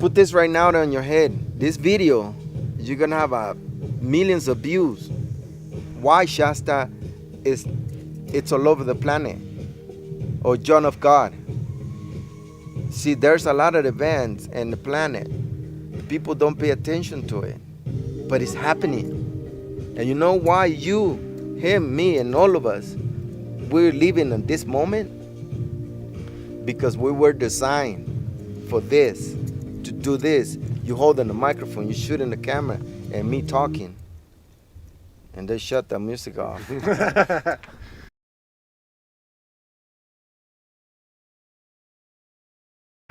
put this right now on your head. This video, you're gonna have millions of views. Why Shasta it's all over the planet, or John of God. See, there's a lot of events in the planet. People don't pay attention to it, but it's happening. And you know why you, him, me, and all of us, we're living in this moment? Because we were designed for this, to do this. You holding the microphone, you shooting the camera, and me talking. And they shut the music off.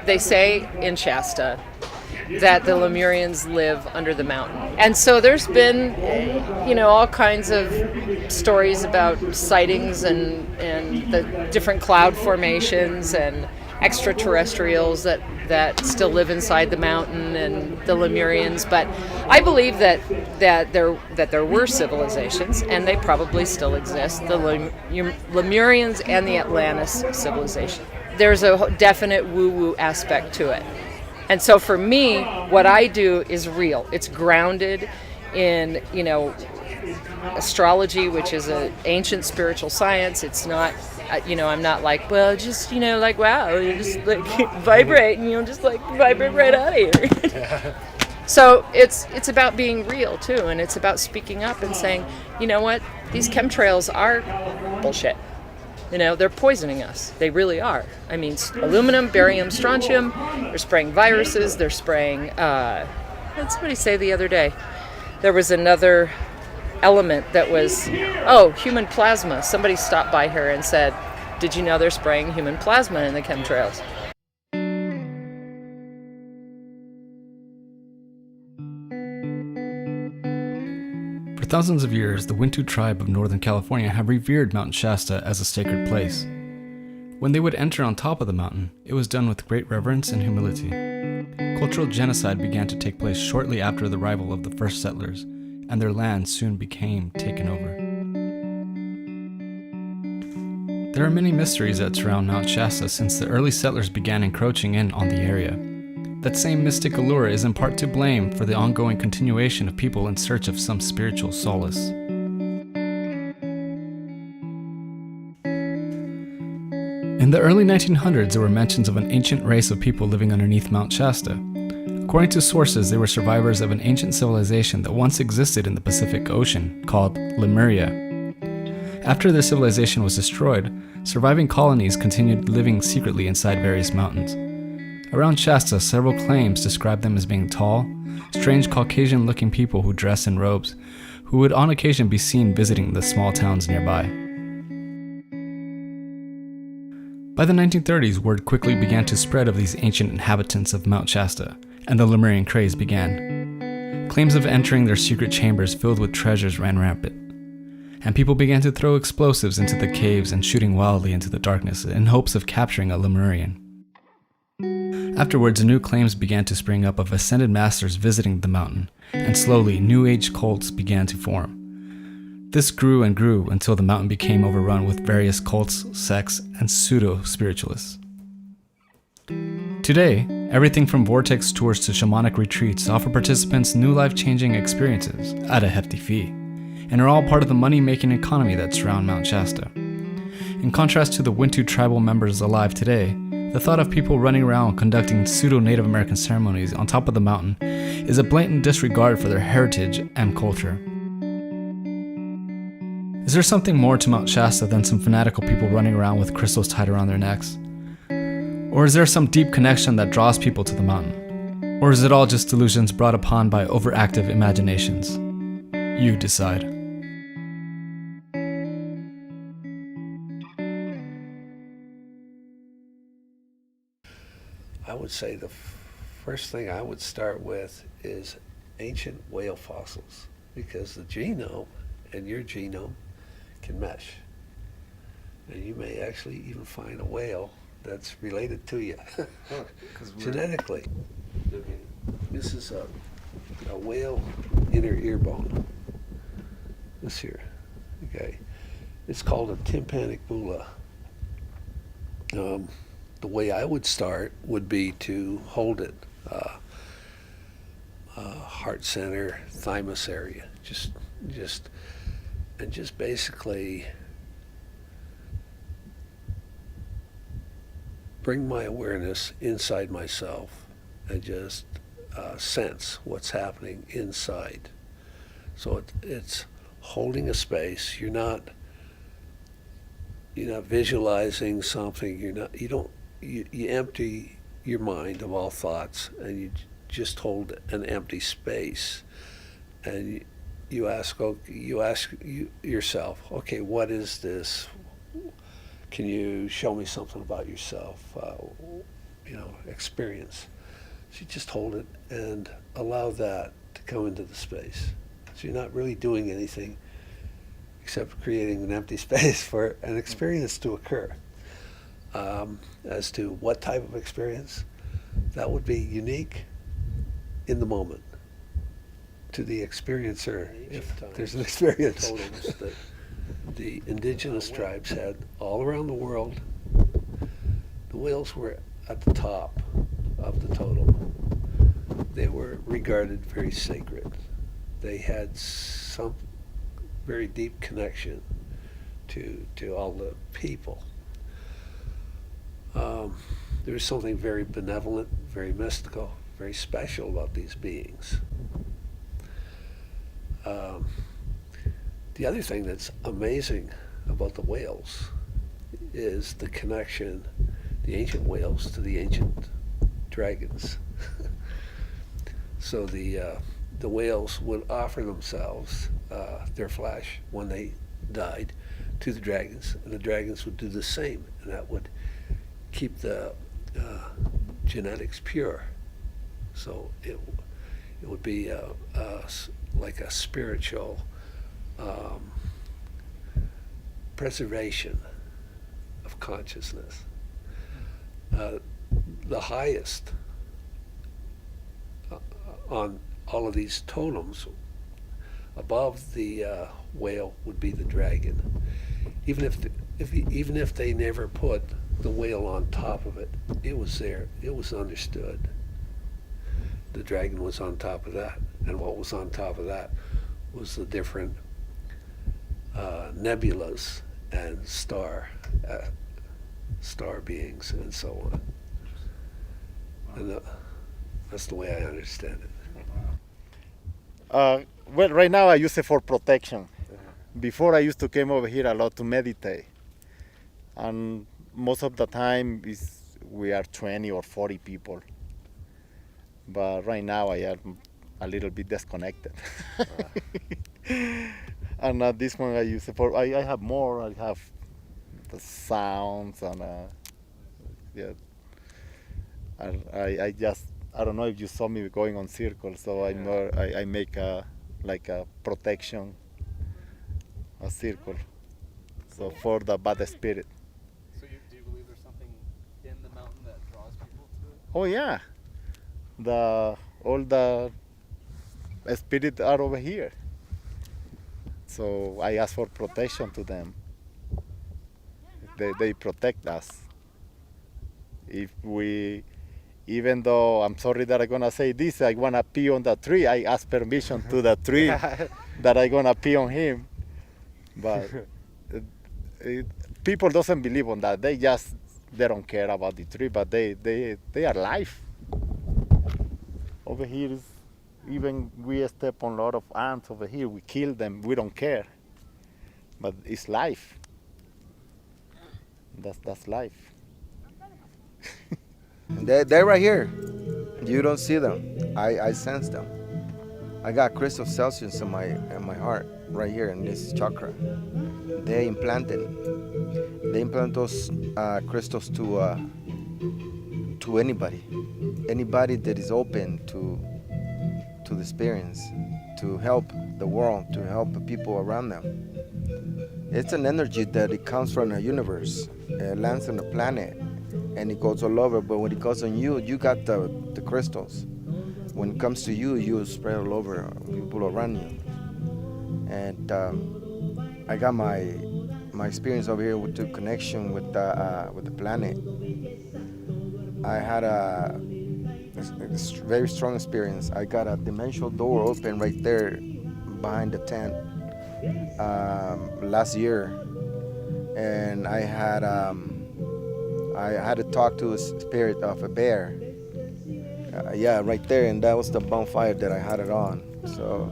They say in Shasta that the Lemurians live under the mountain. And so there's been, all kinds of stories about sightings and the different cloud formations and extraterrestrials that still live inside the mountain and the Lemurians. But I believe that there were civilizations, and they probably still exist, the Lemurians and the Atlantis civilization. There's a definite woo-woo aspect to it. And so for me, what I do is real. It's grounded in, astrology, which is an ancient spiritual science. It's not, I'm not like, well, just, wow, you just vibrate and you'll just vibrate right out of here. So it's about being real too, and it's about speaking up and saying, you know what, these chemtrails are bullshit. They're poisoning us. They really are. I mean, aluminum, barium, strontium, they're spraying viruses, they're spraying, what did somebody say the other day? There was another element that was, human plasma. Somebody stopped by here and said, did you know they're spraying human plasma in the chemtrails? For thousands of years, the Wintu tribe of Northern California have revered Mount Shasta as a sacred place. When they would enter on top of the mountain, it was done with great reverence and humility. Cultural genocide began to take place shortly after the arrival of the first settlers, and their land soon became taken over. There are many mysteries that surround Mount Shasta since the early settlers began encroaching in on the area. That same mystic allure is in part to blame for the ongoing continuation of people in search of some spiritual solace. In the early 1900s, there were mentions of an ancient race of people living underneath Mount Shasta. According to sources, they were survivors of an ancient civilization that once existed in the Pacific Ocean, called Lemuria. After their civilization was destroyed, surviving colonies continued living secretly inside various mountains. Around Shasta, several claims describe them as being tall, strange Caucasian-looking people who dress in robes, who would on occasion be seen visiting the small towns nearby. By the 1930s, word quickly began to spread of these ancient inhabitants of Mount Shasta, and the Lemurian craze began. Claims of entering their secret chambers filled with treasures ran rampant, and people began to throw explosives into the caves and shooting wildly into the darkness in hopes of capturing a Lemurian. Afterwards, new claims began to spring up of ascended masters visiting the mountain, and slowly, New Age cults began to form. This grew and grew until the mountain became overrun with various cults, sects, and pseudo-spiritualists. Today, everything from vortex tours to shamanic retreats offer participants new life-changing experiences at a hefty fee, and are all part of the money-making economy that surround Mount Shasta. In contrast to the Wintu tribal members alive today, the thought of people running around conducting pseudo-Native American ceremonies on top of the mountain is a blatant disregard for their heritage and culture. Is there something more to Mount Shasta than some fanatical people running around with crystals tied around their necks? Or is there some deep connection that draws people to the mountain? Or is it all just delusions brought upon by overactive imaginations? You decide. I would say the first thing I would start with is ancient whale fossils, because the genome and your genome can mesh. And you may actually even find a whale that's related to you genetically. This is a whale inner ear bone. This here, okay. It's called a tympanic bulla. The way I would start would be to hold it heart center, thymus area. Just basically bring my awareness inside myself and just sense what's happening inside. So it's holding a space. You're not visualizing something. You empty your mind of all thoughts, and you just hold an empty space, and you ask yourself, okay, what is this? Can you show me something about yourself? Experience. So you just hold it and allow that to come into the space. So you're not really doing anything except creating an empty space for an experience to occur. As to what type of experience, that would be unique in the moment to the experiencer, if there's an experience. Totems that the indigenous tribes had all around the world. The whales were at the top of the totem. They were regarded very sacred. They had some very deep connection to all the people. There was something very benevolent, very mystical, very special about these beings. The other thing that's amazing about the whales is the connection, the ancient whales to the ancient dragons. So the whales would offer themselves, their flesh, when they died, to the dragons, and the dragons would do the same, and that would keep the genetics pure. So it would be like a spiritual preservation of consciousness. The highest on all of these totems above the whale would be the dragon. Even if they never put the whale on top of it, it was there. It was understood. The dragon was on top of that, and what was on top of that was the different nebulas and star beings and so on. And that's the way I understand it. Well, right now I use it for protection. Before I used to come over here a lot to meditate, and most of the time we are 20 or 40 people. But right now I am a little bit disconnected. And this one I use it for. I have more. I have the sounds and yeah. I don't know if you saw me going on circles, so I make a protection, a circle, so for the bad spirit. So do you believe there's something in the mountain that draws people to it? Oh yeah, all the spirits are over here. So I ask for protection to them. They protect us. Even though I'm sorry that I'm gonna say this, I wanna pee on the tree. I ask permission to the tree that I'm gonna pee on him. But people doesn't believe on that. They don't care about the tree, but they are life. Over here, even we step on a lot of ants over here. We kill them. We don't care. But it's life. That's life. They're right here. You don't see them. I sense them. I got crystal Celsius in my heart right here in this chakra. They implant those crystals to anybody that is open to the experience, to help the world, to help the people around them. It's an energy that it comes from the universe. It lands on the planet and it goes all over, but when it goes on you, you got the crystals. When it comes to you, you spread all over people around you. And I got my experience over here with the connection with the planet. I had It's a very strong experience. I got a dimensional door open right there behind the tent last year, and I had to talk to a spirit of a bear. Yeah, right there, and that was the bonfire that I had it on. So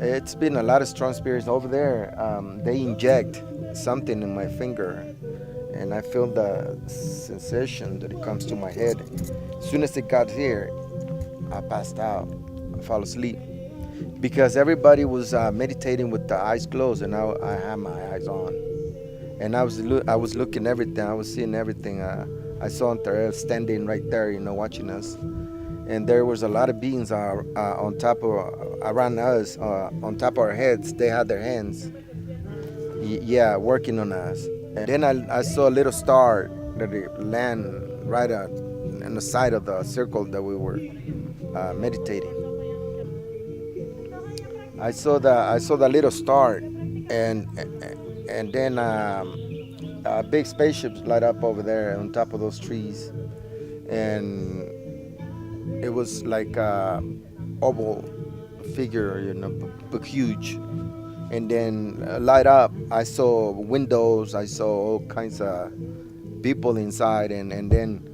it's been a lot of strong spirits over there. They inject something in my finger, and I feel the sensation that it comes to my head. As soon as it got here, I passed out. I fell asleep because everybody was meditating with the eyes closed, and I had my eyes on, and I was looking everything. I was seeing everything. I saw Terrell standing right there, watching us, and there was a lot of beings on top of around us, on top of our heads. They had their hands, working on us. And then I saw a little star that it land right on the side of the circle that we were meditating. I saw the little star, and then a big spaceship light up over there on top of those trees, and it was like a oval figure, but huge. And then light up, I saw windows, I saw all kinds of people inside, and then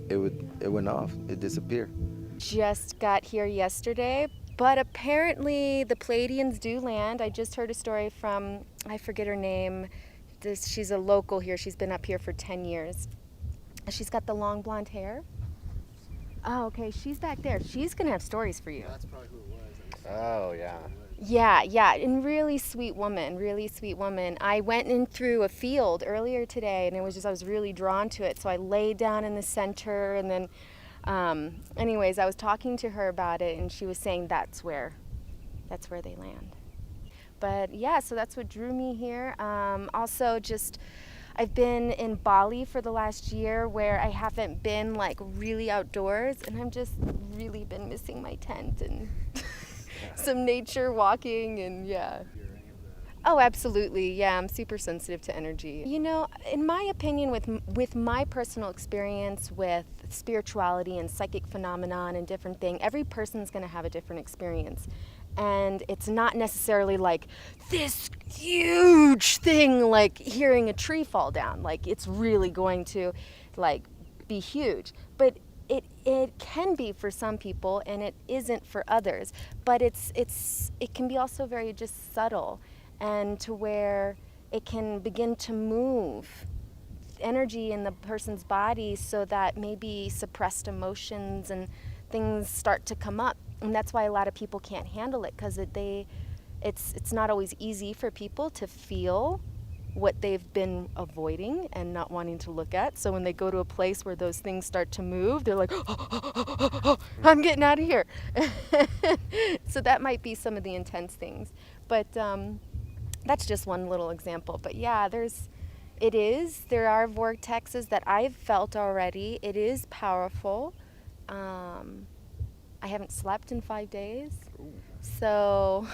it went off, it disappeared. Just got here yesterday, but apparently the Pleiadians do land. I just heard a story from, I forget her name, she's a local here, she's been up here for 10 years. She's got the long blonde hair. Oh, okay, she's back there. She's gonna have stories for you. That's probably who it was. Oh, yeah. Yeah, and really sweet woman. I went in through a field earlier today, and I was really drawn to it, so I laid down in the center, and then anyways, I was talking to her about it, and she was saying that's where they land. But yeah, so that's what drew me here. Also, I've been in Bali for the last year, where I haven't been like really outdoors, and I've just really been missing my tent and some nature walking, and yeah. Oh, absolutely. Yeah, I'm super sensitive to energy. In my opinion, with my personal experience with spirituality and psychic phenomenon and different things, every person's going to have a different experience. And it's not necessarily like this huge thing, like hearing a tree fall down. Like, it's really going to be huge. But it can be for some people, and it isn't for others. But it can be also very just subtle, and to where it can begin to move energy in the person's body, so that maybe suppressed emotions and things start to come up. And that's why a lot of people can't handle it, because it's not always easy for people to feel what they've been avoiding and not wanting to look at. So when they go to a place where those things start to move, they're like, oh, I'm getting out of here. So that might be some of the intense things. But that's just one little example. But yeah, there are vortexes that I've felt already. It is powerful. I haven't slept in 5 days. So,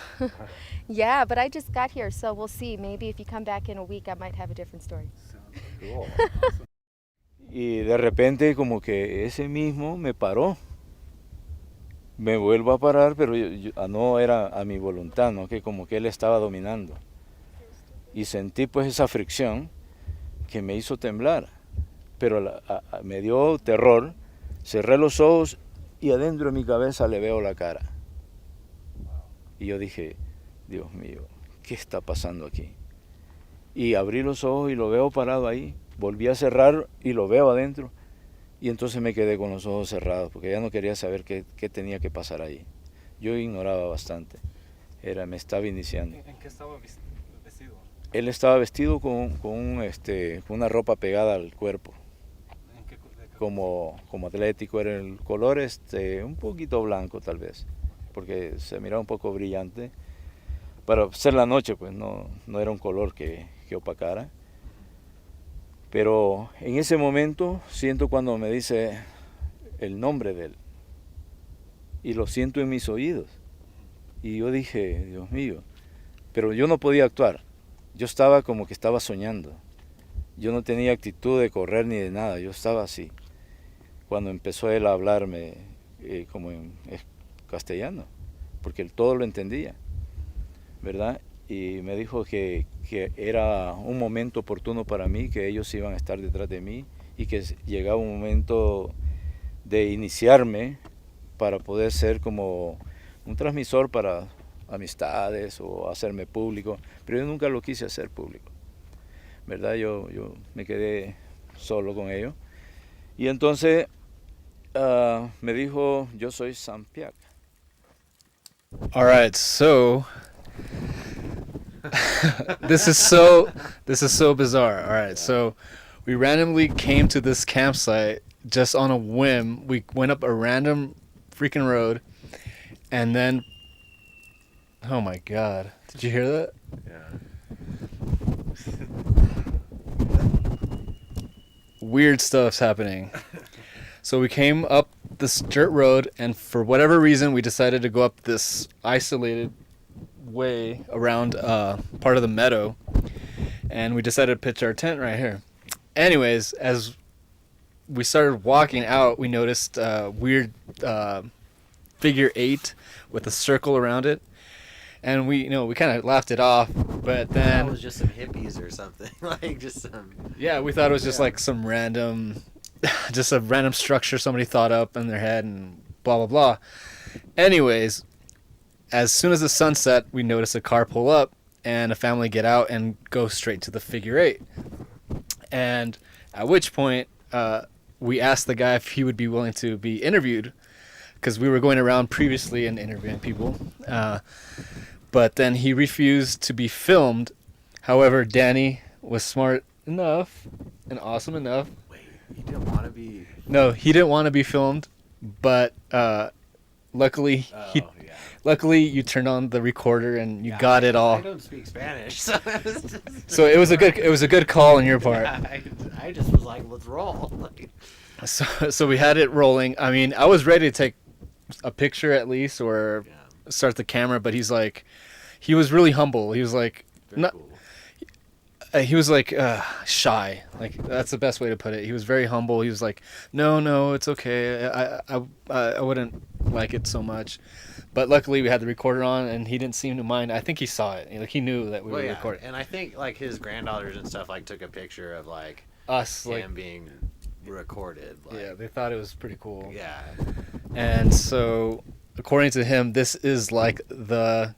yeah, but I just got here, so we'll see. Maybe if you come back in a week, I might have a different story. Cool. Y de repente como que ese mismo me paró. Me vuelvo a parar, pero no era a mi voluntad, ¿no? Que como que él estaba dominando. Y sentí pues esa fricción que me hizo temblar. Pero me dio terror, cerré los ojos y adentro de mi cabeza le veo la cara. Y yo dije, Dios mío, ¿qué está pasando aquí? Y abrí los ojos y lo veo parado ahí. Volví a cerrar y lo veo adentro. Y entonces me quedé con los ojos cerrados, porque ya no quería saber qué tenía que pasar ahí. Yo ignoraba bastante. Me estaba iniciando. ¿En qué estaba vestido? Él estaba vestido con una ropa pegada al cuerpo. Como atlético, era el color un poquito blanco tal vez, porque se miraba un poco brillante. Para ser la noche, pues no era un color que opacara. Pero en ese momento siento cuando me dice el nombre de él, y lo siento en mis oídos. Y yo dije, Dios mío, pero yo no podía actuar. Yo estaba como que estaba soñando. Yo no tenía actitud de correr ni de nada, yo estaba así. cuando empezó él a hablarme como en castellano, porque él todo lo entendía, ¿verdad? Y me dijo que era un momento oportuno para mí, que ellos iban a estar detrás de mí y que llegaba un momento de iniciarme para poder ser como un transmisor para amistades o hacerme público, pero yo nunca lo quise hacer público, ¿verdad? Yo me quedé solo con ellos. Y entonces me dijo, yo soy Sampiak. All right, so this is so bizarre. All right, so we randomly came to this campsite just on a whim. We went up a random freaking road, and then, oh my God, did you hear that? Yeah. Weird stuff's happening. So we came up this dirt road, and for whatever reason, we decided to go up this isolated way around part of the meadow, and we decided to pitch our tent right here. Anyways, as we started walking out, we noticed a weird figure 8 with a circle around it, and we kind of laughed it off, but then That was just some hippies or something. Like just some. yeah, we thought it was just like some random, just a random structure somebody thought up in their head and blah, blah, blah. Anyways, as soon as the sun set, we noticed a car pull up and a family get out and go straight to the figure 8. And at which point, we asked the guy if he would be willing to be interviewed, because we were going around previously and interviewing people. But then he refused to be filmed. However, Danny was smart enough and awesome enough. Wait, you didn't want to be. No, he didn't want to be filmed, but luckily luckily you turned on the recorder and you got it all. I don't speak Spanish, so it was just. So it was a good call on your part. I just was like, let's roll. Like, So we had it rolling. I mean, I was ready to take a picture at least or start the camera, but he was really humble. He was like, very cool. He was like shy. Like that's the best way to put it. He was very humble. He was like, no, it's okay. I wouldn't like it so much. But luckily we had the recorder on and he didn't seem to mind. I think he saw it. Like he knew that we were recording. And I think like his granddaughters and stuff like took a picture of like Us him like being recorded. Like, yeah, they thought it was pretty cool. Yeah. And so according to him, this is like the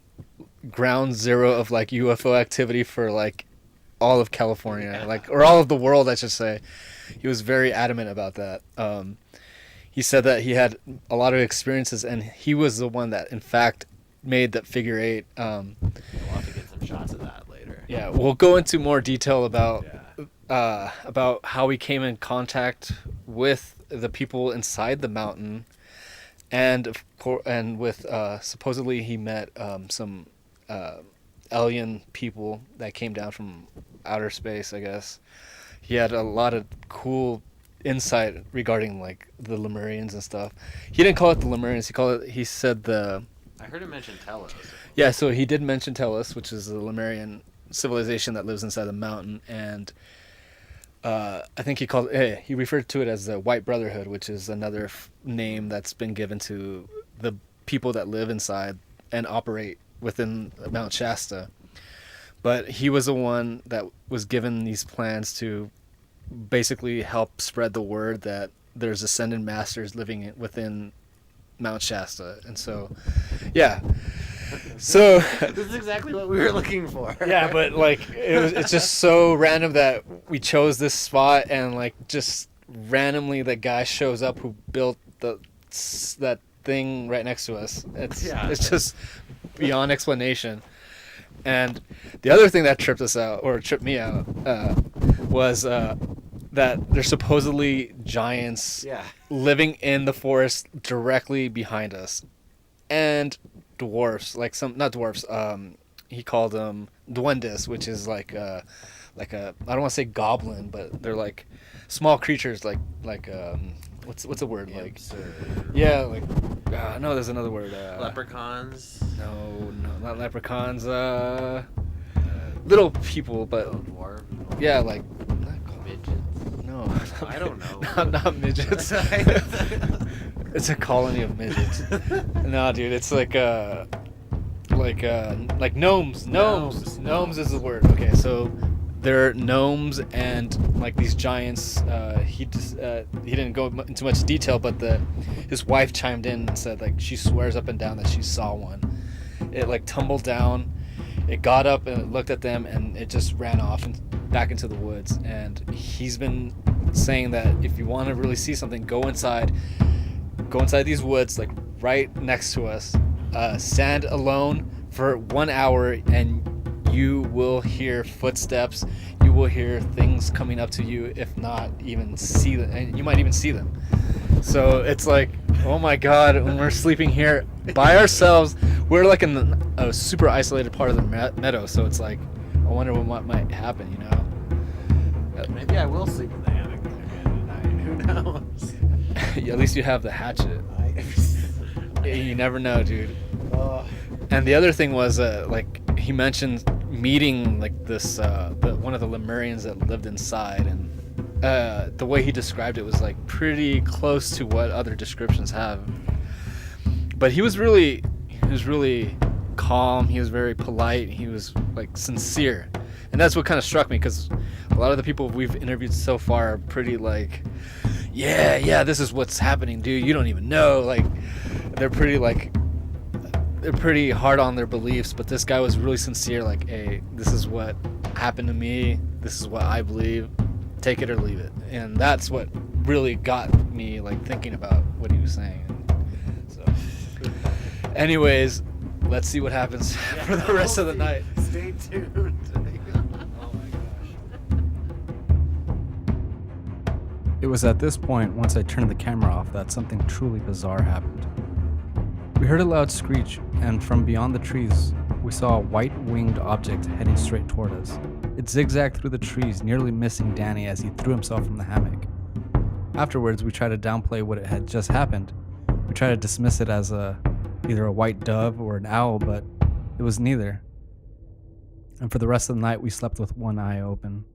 ground zero of like UFO activity for like all of California, like, or all of the world, I should say. He was very adamant about that. He said that he had a lot of experiences, and he was the one that, in fact, made that figure 8. We'll have to get some shots of that later. Yeah, we'll go into more detail about how he came in contact with the people inside the mountain, and with supposedly he met some alien people that came down from outer space, I guess. He had a lot of cool insight regarding like the Lemurians and stuff. He didn't call it the Lemurians. He said the. I heard him mention Telos. Yeah, so he did mention Telos, which is the Lemurian civilization that lives inside the mountain, and I think he referred to it as the White Brotherhood, which is another name that's been given to the people that live inside and operate within Mount Shasta. But he was the one that was given these plans to basically help spread the word that there's ascended masters living within Mount Shasta. And so, yeah. So this is exactly what we were looking for. Yeah, but like it's just so random that we chose this spot, and like just randomly the guy shows up who built that thing right next to us. It's just beyond explanation. And the other thing that tripped me out was that there's supposedly giants living in the forest directly behind us, and dwarfs, like not dwarfs. He called them duendes, which is like a I don't want to say goblin, but they're like small creatures, like what's a word like? Yeah, like no, there's another word. Leprechauns. No, not leprechauns. Little people, but Dwarf. yeah, like Midgets. no, I don't know. Not midgets. It's a colony of midgets. No, dude, it's like gnomes. Gnomes is the word. Okay, so they're gnomes and like these giants. He didn't go into much detail, but his wife chimed in and said like she swears up and down that she saw one. It like tumbled down, it got up and it looked at them and it just ran off and back into the woods. And he's been saying that if you want to really see something, go inside these woods, like right next to us, stand alone for 1 hour and you will hear footsteps, you will hear things coming up to you, if not even see them, and you might even see them. So it's like, oh my god, when we're sleeping here by ourselves, we're like in a super isolated part of the meadow, so it's like, I wonder what might happen, you know? Maybe I will sleep in the hammock again tonight. Who knows? At least you have the hatchet. You never know, dude. And the other thing was, like, he mentioned meeting like this one of the Lemurians that lived inside, and the way he described it was like pretty close to what other descriptions have. But he was really calm. He was very polite. He was like sincere, and that's what kind of struck me, because a lot of the people we've interviewed so far are pretty like, yeah, this is what's happening, dude. You don't even know. Like, they're pretty hard on their beliefs, but this guy was really sincere, like, hey, this is what happened to me, this is what I believe, take it or leave it. And that's what really got me like thinking about what he was saying. So anyways, let's see what happens for the rest of the night. Stay tuned. Oh my gosh. It was at this point, once I turned the camera off, that something truly bizarre happened. We heard a loud screech, and from beyond the trees, we saw a white-winged object heading straight toward us. It zigzagged through the trees, nearly missing Danny as he threw himself from the hammock. Afterwards, we tried to downplay what it had just happened. We tried to dismiss it as either a white dove or an owl, but it was neither. And for the rest of the night, we slept with one eye open.